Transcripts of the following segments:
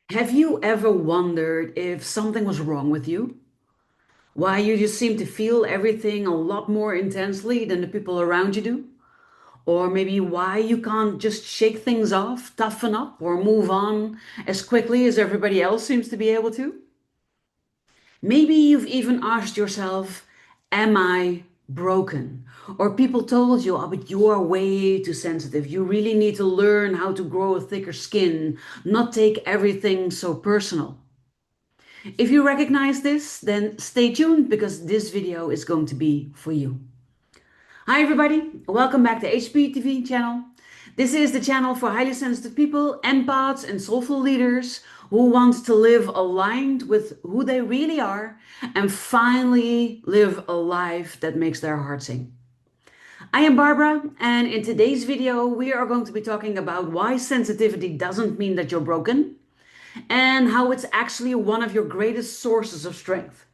Have you ever wondered if something was wrong with you? Why you just seem to feel everything a lot more intensely than the people around you do? Or maybe why you can't just shake things off, toughen up, or move on as quickly as everybody else seems to be able to? Maybe you've even asked yourself, am I broken? Or people told you, oh, but you are way too sensitive. You really need to learn how to grow a thicker skin, not take everything so personal. If you recognize this, then stay tuned because this video is going to be for you. Hi everybody, welcome back to HSPTV channel. This is the channel for highly sensitive people, empaths and soulful leaders who want to live aligned with who they really are and finally live a life that makes their heart sing. I am Barbara, and in today's video we are going to be talking about why sensitivity doesn't mean that you're broken and how it's actually one of your greatest sources of strength.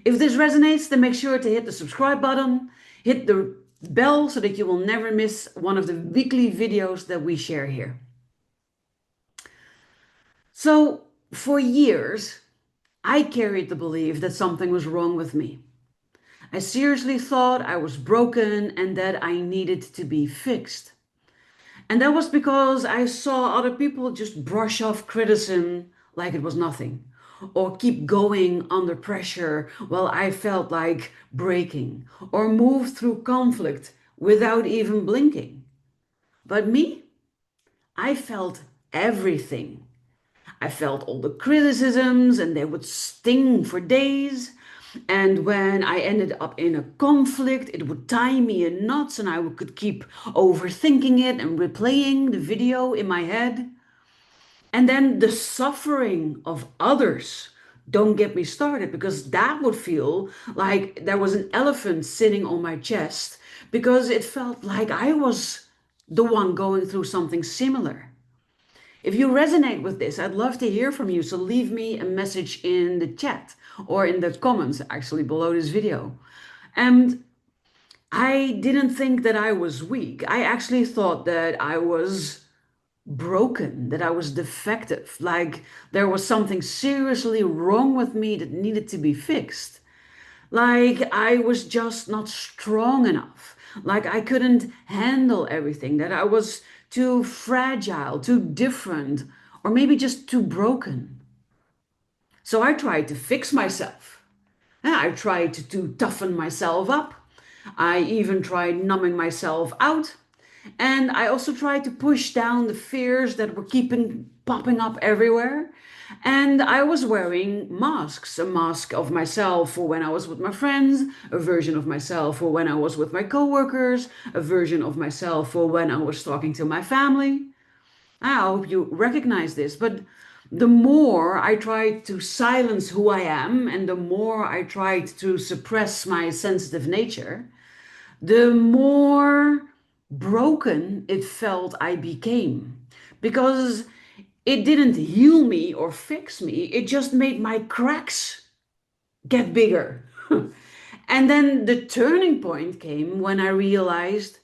If this resonates, then make sure to hit the subscribe button, hit the bell so that you will never miss one of the weekly videos that we share here. So, for years, I carried the belief that something was wrong with me. I seriously thought I was broken and that I needed to be fixed. And that was because I saw other people just brush off criticism like it was nothing, or keep going under pressure while I felt like breaking, or move through conflict without even blinking. But me, I felt everything. I felt all the criticisms and they would sting for days. And when I ended up in a conflict, it would tie me in knots and I could keep overthinking it and replaying the video in my head. And then the suffering of others. Don't get me started because that would feel like there was an elephant sitting on my chest because it felt like I was the one going through something similar. If you resonate with this, I'd love to hear from you. So leave me a message in the chat or in the comments actually below this video. And I didn't think that I was weak. I actually thought that I was broken, that I was defective, like there was something seriously wrong with me that needed to be fixed. Like I was just not strong enough. Like I couldn't handle everything, that I was too fragile, too different, or maybe just too broken. So I tried to fix myself. I tried to toughen myself up. I even tried numbing myself out. And I also tried to push down the fears that were keeping popping up everywhere. And I was wearing masks, a mask of myself for when I was with my friends, a version of myself for when I was with my coworkers, a version of myself for when I was talking to my family. I hope you recognize this, but the more I tried to silence who I am and the more I tried to suppress my sensitive nature, the more broken it felt I became. Because it didn't heal me or fix me, it just made my cracks get bigger. And then the turning point came when I realized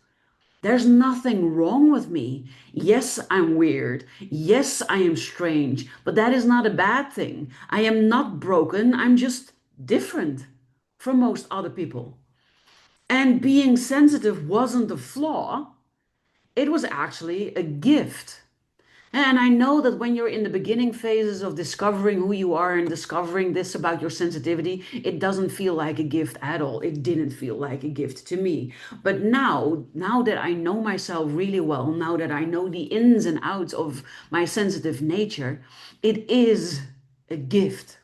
there's nothing wrong with me. Yes, I'm weird. Yes, I am strange, but that is not a bad thing. I am not broken, I'm just different from most other people. And being sensitive wasn't a flaw, it was actually a gift. And I know that when you're in the beginning phases of discovering who you are and discovering this about your sensitivity, it doesn't feel like a gift at all. It didn't feel like a gift to me. But now that I know myself really well, now that I know the ins and outs of my sensitive nature, it is a gift.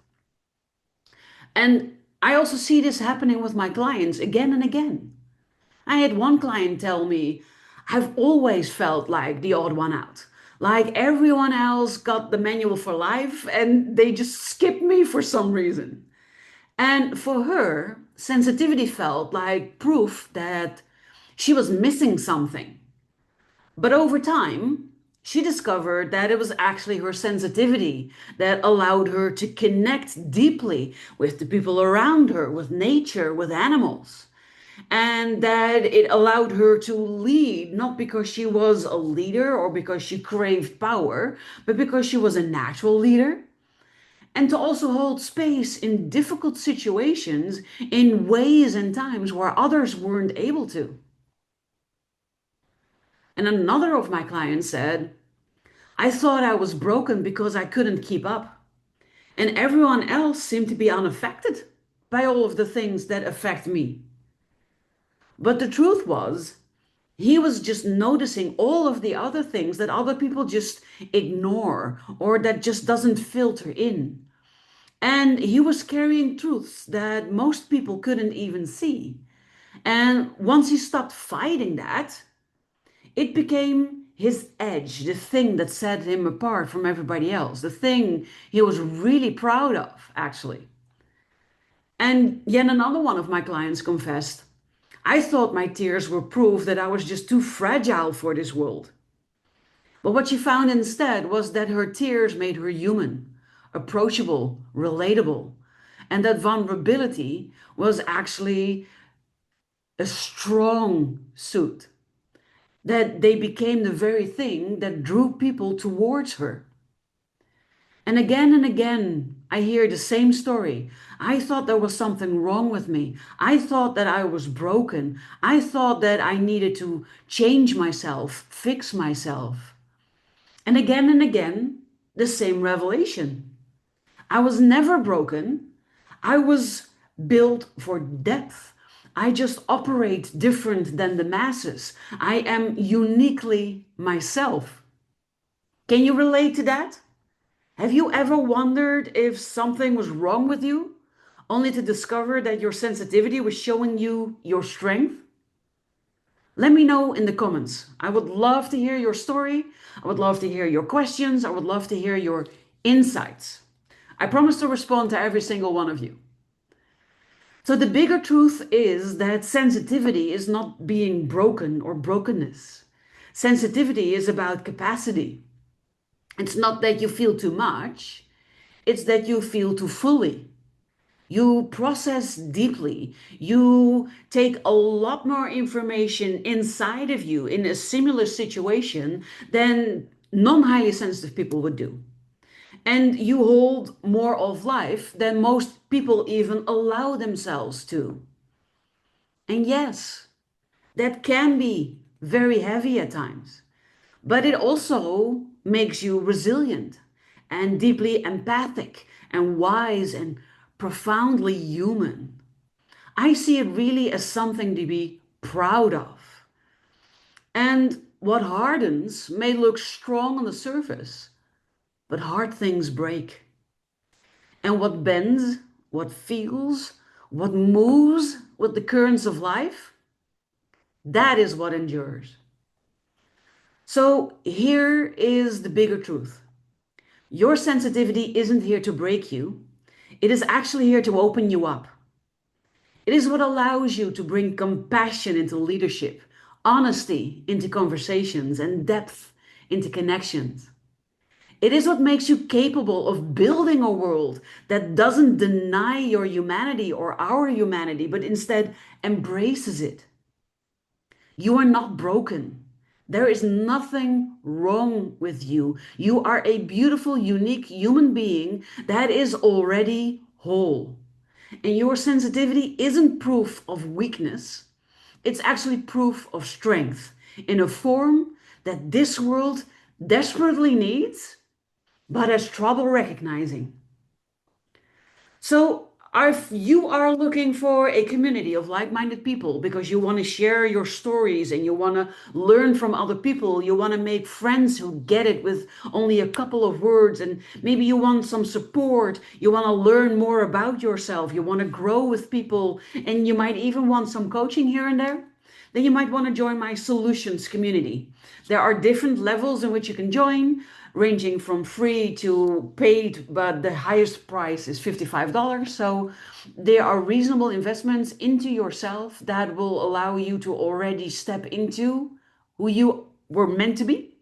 And I also see this happening with my clients again and again. I had one client tell me, I've always felt like the odd one out. Like everyone else got the manual for life and they just skipped me for some reason. And for her, sensitivity felt like proof that she was missing something. But over time, she discovered that it was actually her sensitivity that allowed her to connect deeply with the people around her, with nature, with animals. and that it allowed her to lead, not because she was a leader or because she craved power, but because she was a natural leader, and to also hold space in difficult situations in ways and times where others weren't able to. And another of my clients said, I thought I was broken because I couldn't keep up, and everyone else seemed to be unaffected by all of the things that affect me. But the truth was, he was just noticing all of the other things that other people just ignore or that just doesn't filter in. And he was carrying truths that most people couldn't even see. And once he stopped fighting that, it became his edge, the thing that set him apart from everybody else, the thing he was really proud of, actually. And yet another one of my clients confessed, I thought my tears were proof that I was just too fragile for this world. But what she found instead was that her tears made her human, approachable, relatable, and that vulnerability was actually a strong suit, that they became the very thing that drew people towards her. And again, I hear the same story. I thought there was something wrong with me. I thought that I was broken. I thought that I needed to change myself, fix myself. And again, the same revelation. I was never broken. I was built for depth. I just operate different than the masses. I am uniquely myself. Can you relate to that? Have you ever wondered if something was wrong with you, only to discover that your sensitivity was showing you your strength? Let me know in the comments. I would love to hear your story. I would love to hear your questions. I would love to hear your insights. I promise to respond to every single one of you. So the bigger truth is that sensitivity is not being broken or brokenness. Sensitivity is about capacity. It's not that you feel too much, it's that you feel too fully. You process deeply. You take a lot more information inside of you in a similar situation than non-highly sensitive people would do. And you hold more of life than most people even allow themselves to. And yes, that can be very heavy at times, but it also makes you resilient and deeply empathic and wise and profoundly human. I see it really as something to be proud of. And what hardens may look strong on the surface, but hard things break. And what bends, what feels, what moves with the currents of life, that is what endures. So here is the bigger truth. Your sensitivity isn't here to break you. It is actually here to open you up. It is what allows you to bring compassion into leadership, honesty into conversations, and depth into connections. It is what makes you capable of building a world that doesn't deny your humanity or our humanity, but instead embraces it. You are not broken. There is nothing wrong with you. You are a beautiful, unique human being that is already whole. And your sensitivity isn't proof of weakness, it's actually proof of strength in a form that this world desperately needs, but has trouble recognizing. So, if you are looking for a community of like-minded people because you want to share your stories and you want to learn from other people, you want to make friends who get it with only a couple of words, and maybe you want some support, you want to learn more about yourself, you want to grow with people, and you might even want some coaching here and there, then you might want to join my solutions community. There are different levels in which you can join, ranging from free to paid, but the highest price is $55. So there are reasonable investments into yourself that will allow you to already step into who you were meant to be.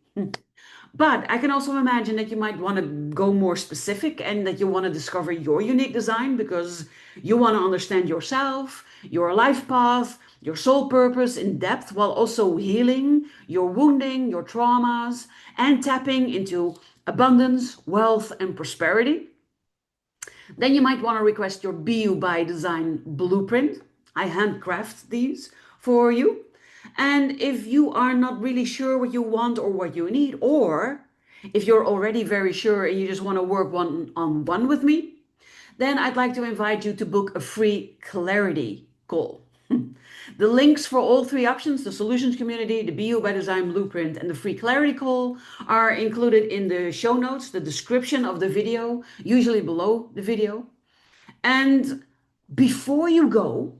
But I can also imagine that you might want to go more specific and that you want to discover your unique design because you want to understand yourself, your life path, your soul purpose in depth while also healing your wounding, your traumas, and tapping into abundance, wealth, and prosperity. Then you might want to request your Be You by Design blueprint. I handcraft these for you. And if you are not really sure what you want or what you need, or if you're already very sure and you just want to work one on one with me, then I'd like to invite you to book a free clarity call. The links for all three options, the solutions community, the Be You by Design blueprint, and the free clarity call, are included in the show notes, the description of the video, usually below the video. And before you go,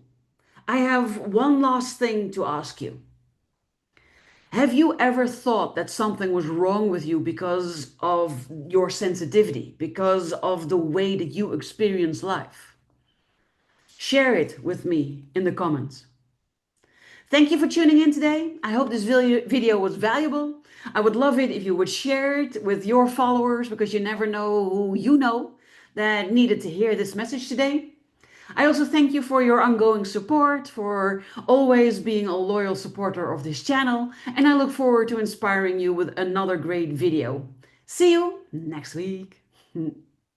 I have one last thing to ask you. Have you ever thought that something was wrong with you because of your sensitivity, because of the way that you experience life? Share it with me in the comments. Thank you for tuning in today. I hope this video was valuable. I would love it if you would share it with your followers, because you never know who you know that needed to hear this message today. I also thank you for your ongoing support, for always being a loyal supporter of this channel, and I look forward to inspiring you with another great video. See you next week.